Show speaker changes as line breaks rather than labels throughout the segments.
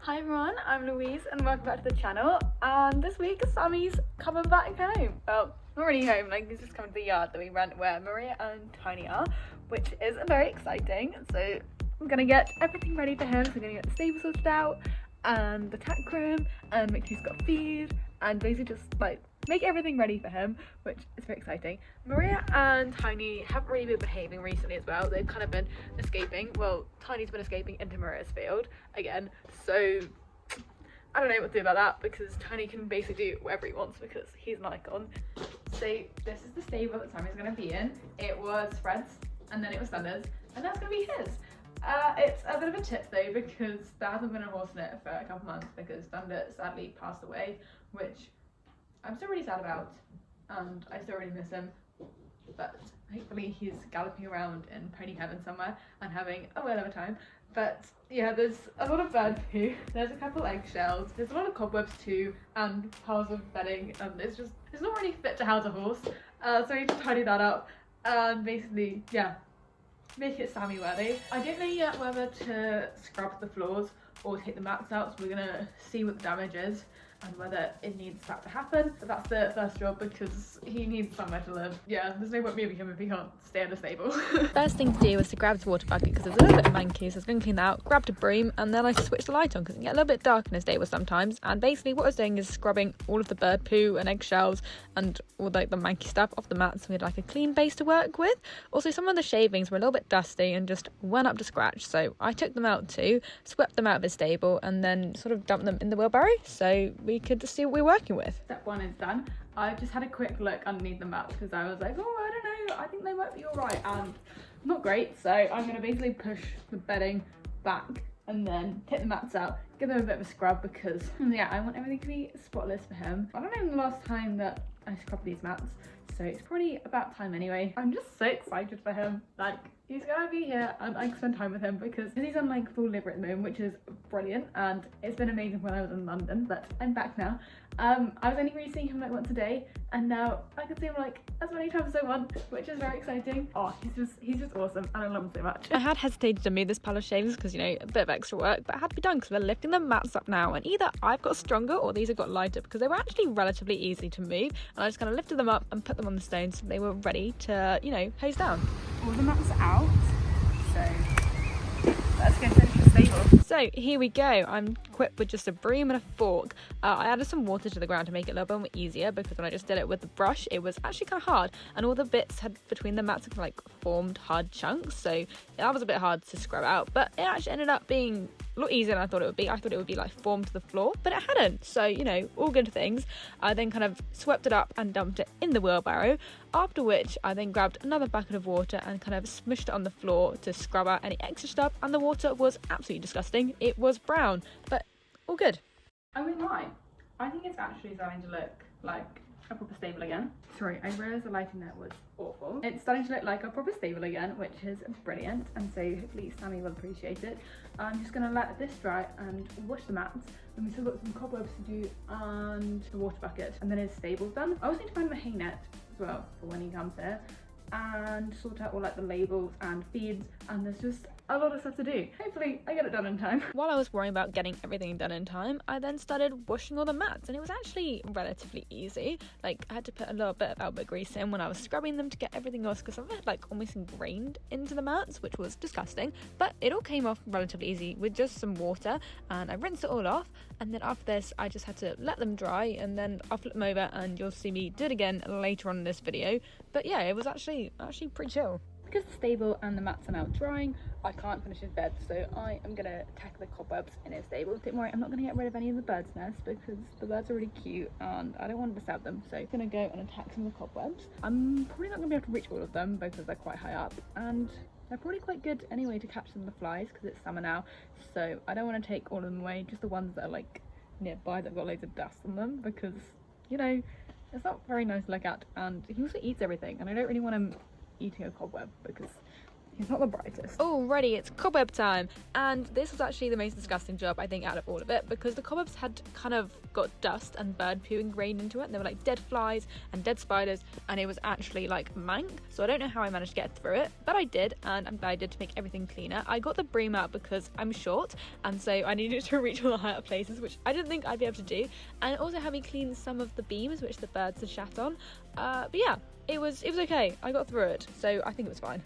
Hi everyone, I'm Louise and welcome back to the channel, and this week Sammy's coming back home. Well, not really home, like he's just coming to the yard that we rent where Maria and Tiny are, which is very exciting. So I'm gonna get everything ready for him. So I'm gonna get the stable sorted out and the tack room and make sure he's got feed and basically just like make everything ready for him, which is very exciting. Maria and Tiny haven't really been behaving recently as well. They've kind of been escaping. Well, Tiny's been escaping into Maria's field again, so I don't know what to do about that because Tiny can basically do whatever he wants because he's an icon. So this is the stable that Sammy's going to be in. It was Fred's and then it was Thunder's and that's going to be his. It's a bit of a tip though because there hasn't been a horse in it for a couple months because Thunder sadly passed away, which I'm still really sad about and I still really miss him, but hopefully he's galloping around in pony heaven somewhere and having a whale of a time. But yeah, there's a lot of bird poo, there's a couple eggshells, there's a lot of cobwebs too, and piles of bedding, and it's not really fit to house a horse, so I need to tidy that up and basically, yeah, make it Sammy worthy. I don't know yet whether to scrub the floors or take the mats out, so we're gonna see what the damage is and whether it needs that to happen. But that's the first job because he needs somewhere to live. Yeah, there's no point moving him if he can't stay in the stable.
First thing to do was to grab his water bucket because it was a little bit manky, so I was going to clean that out, grabbed a broom, and then I switched the light on because it can get a little bit dark in the stable sometimes. And basically what I was doing is scrubbing all of the bird poo and eggshells and all like the manky stuff off the mats so we had like a clean base to work with. Also some of the shavings were a little bit dusty and just went up to scratch, so I took them out too, swept them out of his stable and then sort of dumped them in the wheelbarrow so we could just see what we're working with.
Step one is done. I just had a quick look underneath the mats because I was like, oh, I don't know, I think they might be all right, and not great. So I'm going to basically push the bedding back and then take the mats out, give them a bit of a scrub because, yeah, I want everything to be spotless for him. I don't know the last time that I scrubbed these mats, so it's probably about time anyway. I'm just so excited for him. Like, he's gonna be here and I can spend time with him because he's on like full liver at the moment, which is brilliant, and it's been amazing when I was in London, but I'm back now. I was only really seeing him like once a day, and now I can see him like as many times as I want, which is very exciting. Oh, he's just awesome and I love him so much.
I had hesitated to move this pile of shavings because, you know, a bit of extra work, but it had to be done because we're lifting the mats up now, and either I've got stronger or these have got lighter because they were actually relatively easy to move, and I just kind of lifted them up and put them on the stones so they were ready to, you know, hose down.
All the mats are out, so let's go finish the stable.
So here we go. I'm equipped with just a broom and a fork. I added some water to the ground to make it a little bit more easier because when I just did it with the brush it was actually kind of hard, and all the bits had between the mats had like formed hard chunks, so that was a bit hard to scrub out, but it actually ended up being a lot easier than I thought it would be. I thought it would be like formed to the floor, but it hadn't, so you know, all good things. I then kind of swept it up and dumped it in the wheelbarrow, after which I then grabbed another bucket of water and kind of smushed it on the floor to scrub out any extra stuff, and the water was absolutely disgusting. It was brown, but all good.
I wouldn't lie, I think it's actually starting to look like a proper stable again. Sorry, I realised the lighting there was awful. It's starting to look like a proper stable again, which is brilliant, and so hopefully Sammy will appreciate it. I'm just going to let this dry and wash the mats, and we still got some cobwebs to do and the water bucket, and then his stable's done. I also need to find him a hay net as well for when he comes here, and sort out all like the labels and feeds, and there's just a lot of stuff to do. Hopefully I get it done in time.
While I was worrying about getting everything done in time, I then started washing all the mats, and it was actually relatively easy. Like, I had to put a little bit of elbow grease in when I was scrubbing them to get everything else because some of it like almost ingrained into the mats, which was disgusting, but it all came off relatively easy with just some water, and I rinsed it all off, and then after this I just had to let them dry, and then I'll flip them over and you'll see me do it again later on in this video. But yeah, it was actually pretty chill.
Because the stable and the mats are now drying, I can't finish his bed, so I am going to tackle the cobwebs in his stable. Don't worry, I'm not going to get rid of any of the birds' nests because the birds are really cute and I don't want to disturb them. So I'm going to go and attack some of the cobwebs. I'm probably not going to be able to reach all of them because they're quite high up, and they're probably quite good anyway to catch some of the flies because it's summer now. So I don't want to take all of them away, just the ones that are like nearby that have got loads of dust on them because, you know, it's not very nice to look at, and he also eats everything and I don't really want him eating a cobweb because he's not the brightest.
Alrighty, it's cobweb time, and this was actually the most disgusting job I think out of all of it, because the cobwebs had kind of got dust and bird poo ingrained into it, and there were like dead flies and dead spiders, and it was actually like mank. So I don't know how I managed to get through it, but I did, and I'm glad I did to make everything cleaner. I got the broom out because I'm short, and so I needed to reach all the higher places, which I didn't think I'd be able to do, and it also had me clean some of the beams which the birds had shat on. But yeah, it was okay. I got through it, so I think it was fine.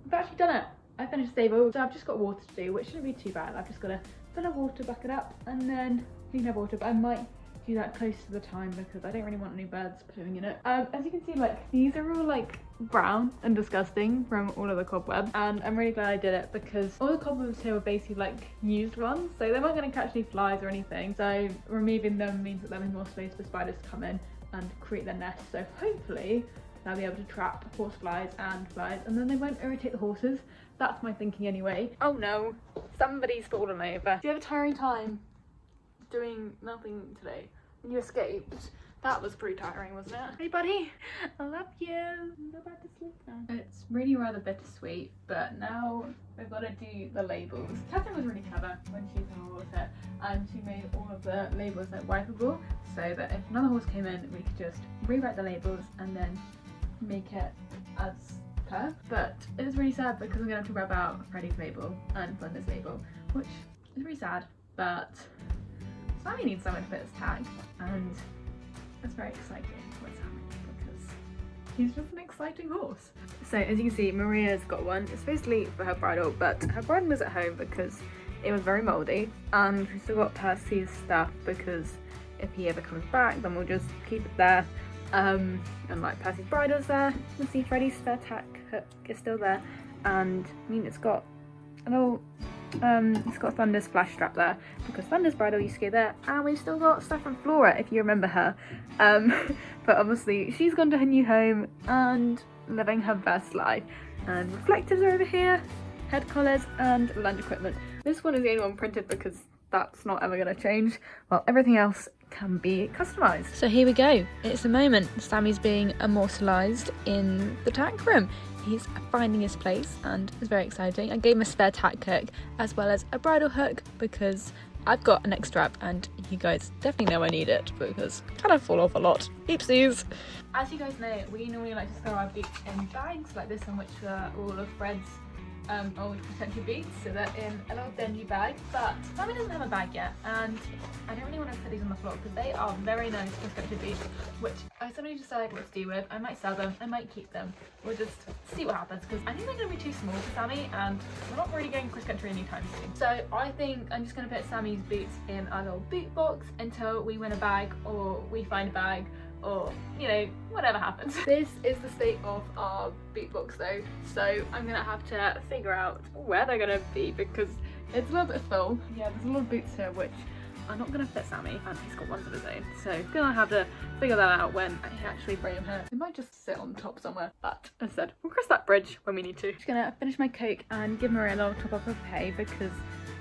I've actually done it. I finished the stable, so I've just got water to do, which shouldn't be too bad. I've just got to fill a water bucket up and then clean up water, but I might do that close to the time because I don't really want any birds pooing in it. As you can see, like, these are all like brown and disgusting from all of the cobwebs, and I'm really glad I did it because all the cobwebs here were basically like used ones, so they weren't going to catch any flies or anything, so removing them means that there'll be more space for spiders to come in and create their nests. So hopefully they'll be able to trap horseflies and flies, and then they won't irritate the horses. That's my thinking anyway. Oh no, somebody's fallen over. Do you have a tiring time doing nothing today when you escaped? That was pretty tiring, wasn't it? Hey buddy, I love you. Go back to sleep now. It's really rather bittersweet, but now we've got to do the labels. Catherine was really clever when she was in the water, and she made all of the labels like wipeable, so that if another horse came in, we could just rewrite the labels and then make it as per. But it was really sad because I'm going to have to rub out Freddie's label and Glenda's label, which is really sad, but Sammy needs someone to put his tag, and it's very exciting for Sammy because he's just an exciting horse. So as you can see, Maria's got one. It's supposedly for her bridle, but her bridle is at home because it was very mouldy, and we still got Percy's stuff because if he ever comes back, then we'll just keep it there. And like Percy's bridle's there. You can see Freddie's spare tack hook is still there, and I mean it's got a little it's got Thunder's flash strap there because Thunder's bridle used to go there, and we've still got stuff from Flora if you remember her. But obviously she's gone to her new home and living her best life, and reflectives are over here, head collars and lunge equipment. This one is the only one printed because that's not ever going to change, while everything else can be customised.
So here we go, it's the moment. Sammy's being immortalised in the tack room. He's finding his place and it's very exciting. I gave him a spare tack hook as well as a bridle hook because I've got a neck strap and you guys definitely know I need it because I kind of fall off a lot. Oopsies. As you guys know, we normally like to store our boots in bags like this one, which are all of Fred's old potential boots, so they're in a little dingy bag, but Sammy doesn't have a bag yet, and I don't really want to put these on the floor because they are very nice cross-country boots, which I suddenly decided what to do with. I might sell them, I might keep them, we'll just see what happens because I think they're going to be too small for Sammy and we're not really going cross-country anytime soon. So I think I'm just going to put Sammy's boots in our little boot box until we win a bag or we find a bag, or, you know, whatever happens. This is the state of our boot box though, so I'm gonna have to figure out where they're gonna be because it's a little bit full. Yeah, there's a lot of boots here which are not gonna fit Sammy, and he's got ones of his own, so gonna have to figure that out when I actually bring him here. They might just sit on top somewhere, but as I said, we'll cross that bridge when we need to. Just gonna finish my Coke and give Maria a little top up of hay because,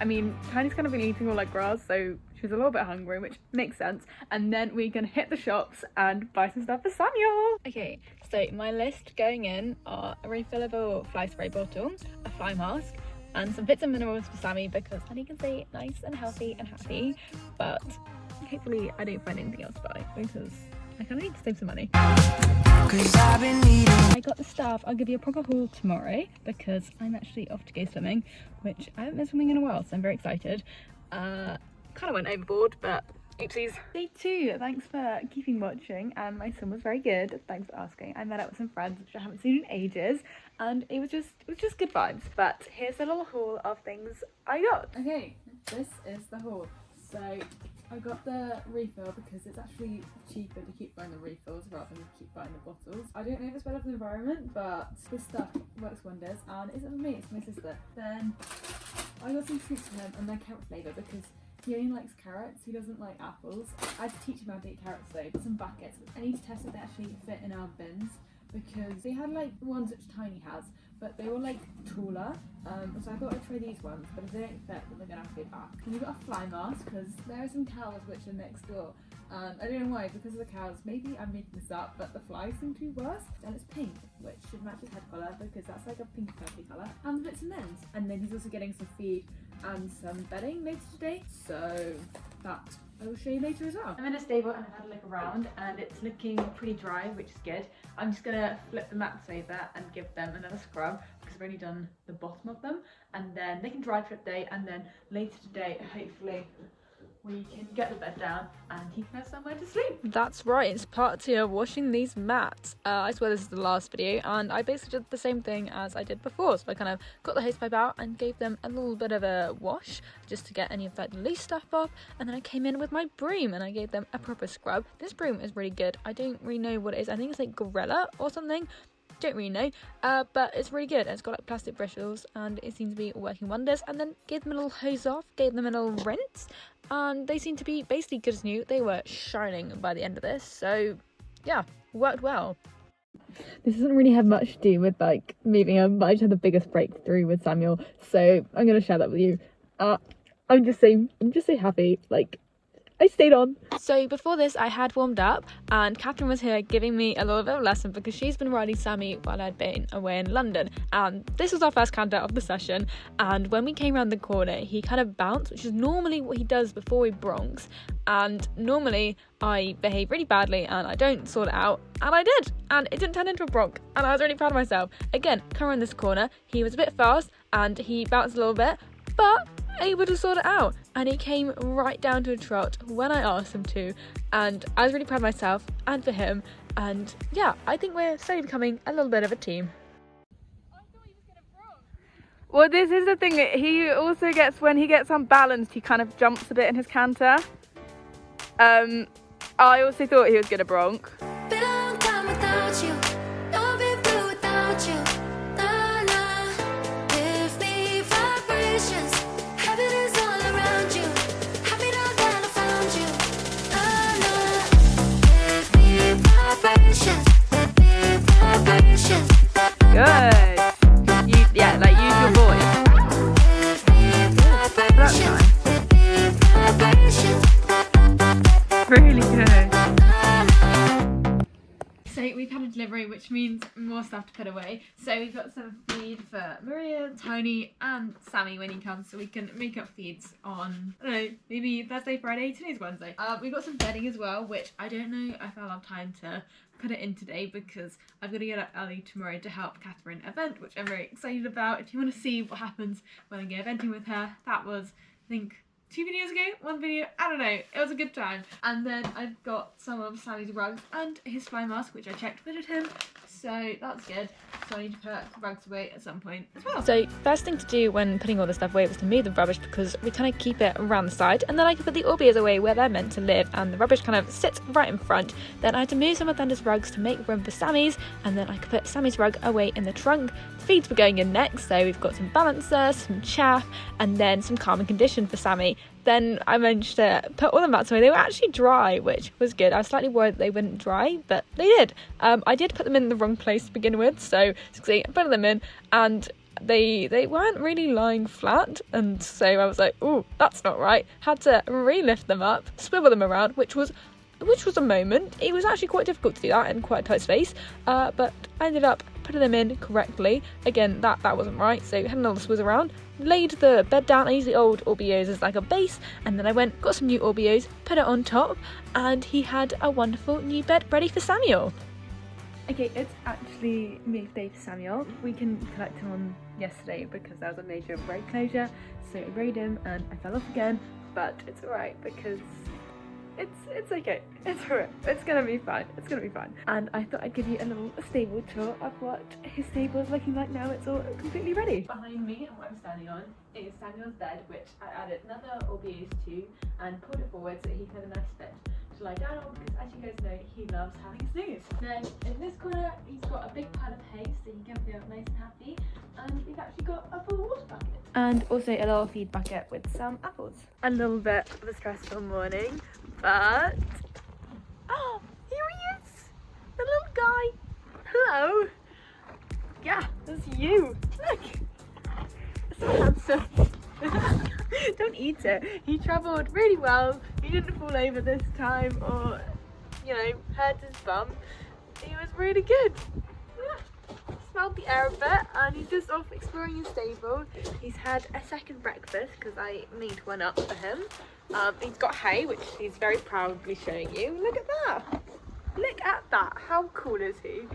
I mean, Tiny's kind of been eating all like grass, so she's a little bit hungry, which makes sense. And then we can hit the shops and buy some stuff for Samuel. Okay, so my list going in are a refillable fly spray bottle, a fly mask, and some bits and minerals for Sammy because as you can see, nice and healthy and happy. But hopefully I don't find anything else to buy because I kind of need to save some money. I got the stuff. I'll give you a proper haul tomorrow because I'm actually off to go swimming, which I haven't been swimming in a while, so I'm very excited. Kind of went overboard, but oopsies. Day 2, thanks for keeping watching, and my swim was very good. Thanks for asking. I met up with some friends which I haven't seen in ages, and it was just good vibes. But here's a little haul of things I got. Okay, this is the haul. So I got the refill because it's actually cheaper to keep buying the refills rather than keep buying the bottles. I don't know if it's better for the environment, but this stuff works wonders, and it's not for me, it's for my sister. Then I got some treats for him, and they're carrot flavour because he only likes carrots, he doesn't like apples. I had to teach him how to eat carrots though. Got some buckets. I need to test if they actually fit in our bins because they had like the ones which Tiny has, but they were like taller. So I thought I'd try these ones, but if they don't fit, then they're gonna have to go back. And we've got a fly mask because there are some cows which are next door. I don't know why, because of the cows. Maybe I'm making this up, but the flies seem to be worse. And it's pink, which should match his head colour because that's like a pink purple colour. And the bits and ends. And then he's also getting some feed and some bedding later today. So that I will show you later as well. I'm in a stable and I've had a look around and it's looking pretty dry, which is good. I'm just gonna flip the mats over and give them another scrub because I've only done the bottom of them, and then they can dry for a day, and then later today hopefully we can get the bed down and he can have somewhere to sleep. That's right, it's part 2 of washing these mats. I swear this is the last video, and I basically did the same thing as I did before. So I kind of got the hosepipe out and gave them a little bit of a wash just to get any of that loose stuff off, and then I came in with my broom and I gave them a proper scrub. This broom is really good. I don't really know what it is. I think it's like Gorilla or something. Don't really know, but it's really good. It's got like plastic bristles and it seems to be working wonders. And then gave them a little hose off, gave them a little rinse, and they seem to be basically good as new. They were shining by the end of this, so yeah, worked well. This doesn't really have much to do with like moving him, but I just had the biggest breakthrough with Samuel, so I'm gonna share that with you. I'm just so happy. Like, I stayed on. So before this I had warmed up and Catherine was here giving me a little bit of a lesson because she's been riding Sammy while I'd been away in London, and this was our first canter of the session. And when we came around the corner he kind of bounced, which is normally what he does before he broncs, and normally I behave really badly and I don't sort it out, and I did, and it didn't turn into a bronc, and I was really proud of myself. Again, come around this corner, he was a bit fast and he bounced a little bit, but able to sort it out, and he came right down to a trot when I asked him to, and I was really proud of myself and for him. And yeah, I think we're slowly becoming a little bit of a team. I thought he was gonna bronc. Well, this is the thing, he also gets, when he gets unbalanced, he kind of jumps a bit in his canter. I also thought he was gonna bronc.
Been a long time without you, never been through without you.
Good. Yeah, like use your voice. That's nice. Really good. So we've had a delivery, which means more stuff to put away. So we've got some feed for Maria, Tony and Sammy when he comes, so we can make up feeds on, I don't know, maybe Thursday, Friday. Today's Wednesday. We've got some bedding as well, which I don't know if I'll have time to put it in today because I've got to get up early tomorrow to help Catherine event, which I'm very excited about. If you want to see what happens when I go eventing with her, that was, I think, 2 videos ago, 1 video, I don't know, it was a good time. And then I've got some of Sammy's rugs and his fly mask, which I checked fitted him, so that's good. So I need to put rugs away at some point as well. So first thing to do when putting all the stuff away was to move the rubbish, because we kind of keep it around the side, and then I can put the Orbeez away where they're meant to live, and the rubbish kind of sits right in front. Then I had to move some of Thunder's rugs to make room for Sammy's, and then I could put Sammy's rug away in the trunk. The feeds were going in next, so we've got some balancer, some chaff, and then some calm and condition for Sammy. Then I managed to put all the mats away. They were actually dry, which was good. I was slightly worried that they wouldn't dry, but they did. I did put them in the wrong place to begin with, so see, I put them in, and they weren't really lying flat, and so I was like, oh, that's not right. Had to re-lift them up, swivel them around, which was a moment. It was actually quite difficult to do that in quite a tight space, but I ended up putting them in correctly. Again, that wasn't right, so had all the swizz around, laid the bed down. I used the old Orbeez as like a base, and then I got some new Orbeez, put it on top, and he had a wonderful new bed ready for Samuel. Okay, it's actually move day for Samuel. We couldn't collect him on yesterday because there was a major road closure, so I rode him and I fell off again, but it's alright because it's okay. It's alright. It's gonna be fine. It's gonna be fine. And I thought I'd give you a little stable tour of what his stable is looking like now. It's all completely ready. Behind me and what I'm standing on is Samuel's bed, which I added another Orbeez to and pulled it forward so he can have a nice bed to lie down on, because as you guys know, he loves having a snooze. Then in this corner, he's got a big pile of hay so he can feel nice and happy. And we've actually got a full water bucket. And also a little feed bucket with some apples. A little bit of a stressful morning, but oh, here he is, the little guy. Hello.
yeah, that's you. Look, so handsome. Don't eat it. He travelled really well. He didn't fall over this time or, you know, hurt his bum. He was really good. Yeah. Smelled the air a bit and he's just off exploring his stable. He's had a second breakfast because I made one up for him. He's got hay, which he's very proudly showing you. Look at that. Look at that. How cool is he?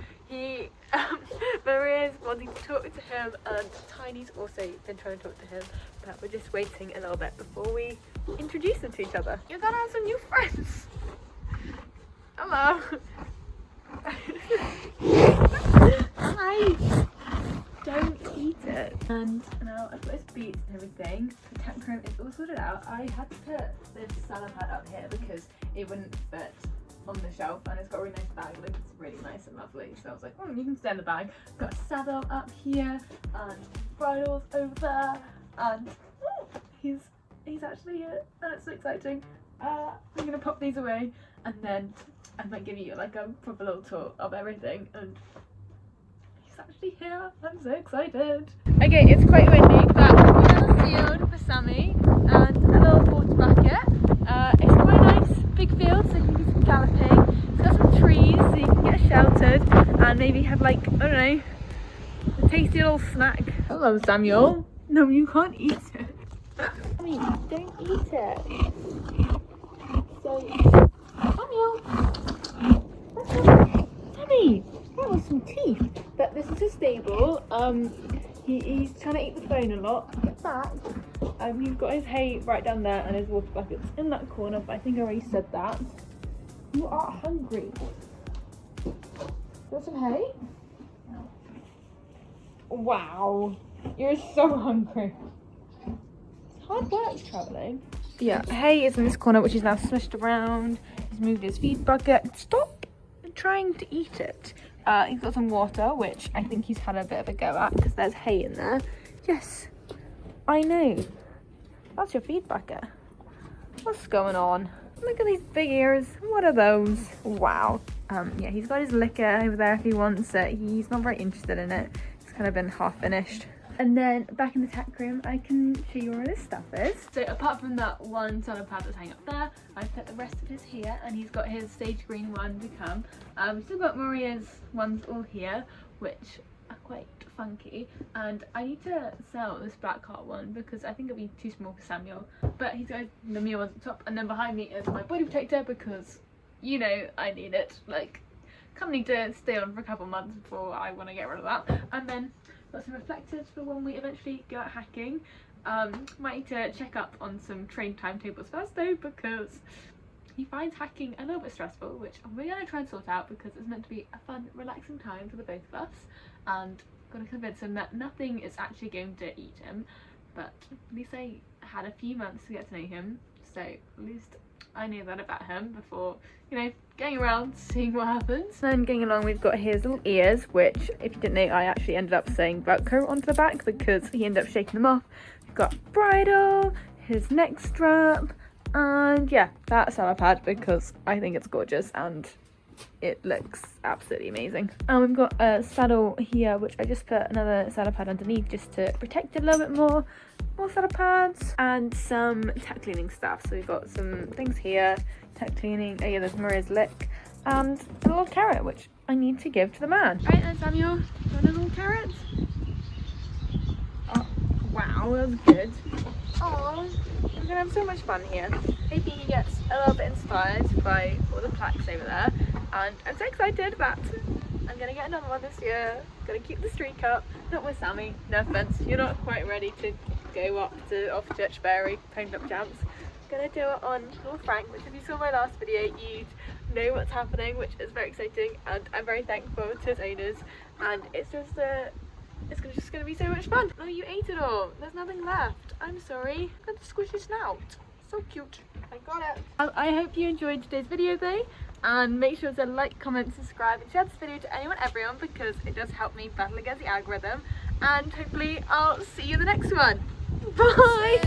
Maria's wanting to talk to him and Tiny's also been trying to talk to him, but we're just waiting a little bit before we introduce them to each other. You're gonna have some new friends. Hello. Hi. Don't eat it. And now I've got his beats and everything. The tack room is all sorted out. I had to put this salad pad up here because it wouldn't fit on the shelf, and it's got a really nice bag. Like, it's really nice and lovely. So I was like, oh, you can stay in the bag. Got a saddle up here and bridles over there, and oh, he's actually here, and it's so exciting. I'm gonna pop these away, and then I might give you like a proper little tour of everything. And he's actually here. I'm so excited. Okay, it's quite windy, but we're in the field for Sammy and a little water bucket. It's quite a nice big field, so you can do some galloping. It's got some trees, so you can get sheltered and maybe have like, I don't know, a tasty little snack. Hello, Samuel. No, you can't eat it. Sammy, don't eat it. So, Samuel. Sammy, that was some teeth. But this is his stable. He's trying to eat the phone a lot. Get back. He's got his hay right down there and his water bucket's in that corner, but I think I already said that. You are hungry. Want some hay? Wow. You're so hungry. It's hard work travelling. Yeah, hay is in this corner, which is now smushed around. He's moved his feed bucket. Stop trying to eat it. He's got some water, which I think he's had a bit of a go at because there's hay in there. Yes, I know. That's your feed bucket. What's going on? Look at these big ears. What are those? Wow. Yeah, he's got his liquor over there if he wants it. He's not very interested in it. It's kind of been half finished. And then back in the tack room, I can show you where this stuff is. So apart from that one salad pad that's hanging up there, I put the rest of his here, and he's got his sage green one to come. Still got Maria's ones all here, which are quite funky. And I need to sell this black heart one because I think it'll be too small for Samuel. But he's got the Mia ones at the top, and then behind me is my body protector because, you know, I need it. Like, kind of need to stay on for a couple months before I want to get rid of that. And then got some reflectors for when we eventually go out hacking. Might need to check up on some train timetables first though, because he finds hacking a little bit stressful, which we're going to try and sort out because it's meant to be a fun, relaxing time for the both of us, and got to convince him that nothing is actually going to eat him. But at least I had a few months to get to know him, so at least I knew that about him before, you know, going around seeing what happens. Then going along, we've got his little ears, which, if you didn't know, I actually ended up sewing Velcro onto the back because he ended up shaking them off. We've got bridle, his neck strap, and yeah, that salad pad because I think it's gorgeous and it looks absolutely amazing. And we've got a saddle here, which I just put another saddle pad underneath just to protect it a little bit more. More saddle pads and some tack cleaning stuff. So we've got some things here, tack cleaning. Oh yeah, there's Maria's lick and a little carrot, which I need to give to the man. Right then, Samuel, got a little carrot. Oh, wow, that was good. Oh, we're gonna have so much fun here. Maybe he gets a little bit inspired by all the plaques over there, and I'm so excited that I'm gonna get another one this year. Gonna keep the streak up. Not with Sammy, no offense, you're not quite ready to go up to off Churchbury ponyed up jumps. Gonna do it on little Frank, which if you saw my last video you'd know what's happening, which is very exciting, and I'm very thankful to its owners, and it's just just gonna be so much fun. Oh, you ate it all. There's nothing left. I'm sorry. Got the squishy snout. So cute. I got it. I hope you enjoyed today's video though, and make sure to like, comment, subscribe, and share this video to everyone because it does help me battle against the algorithm, and hopefully I'll see you in the next one. Bye!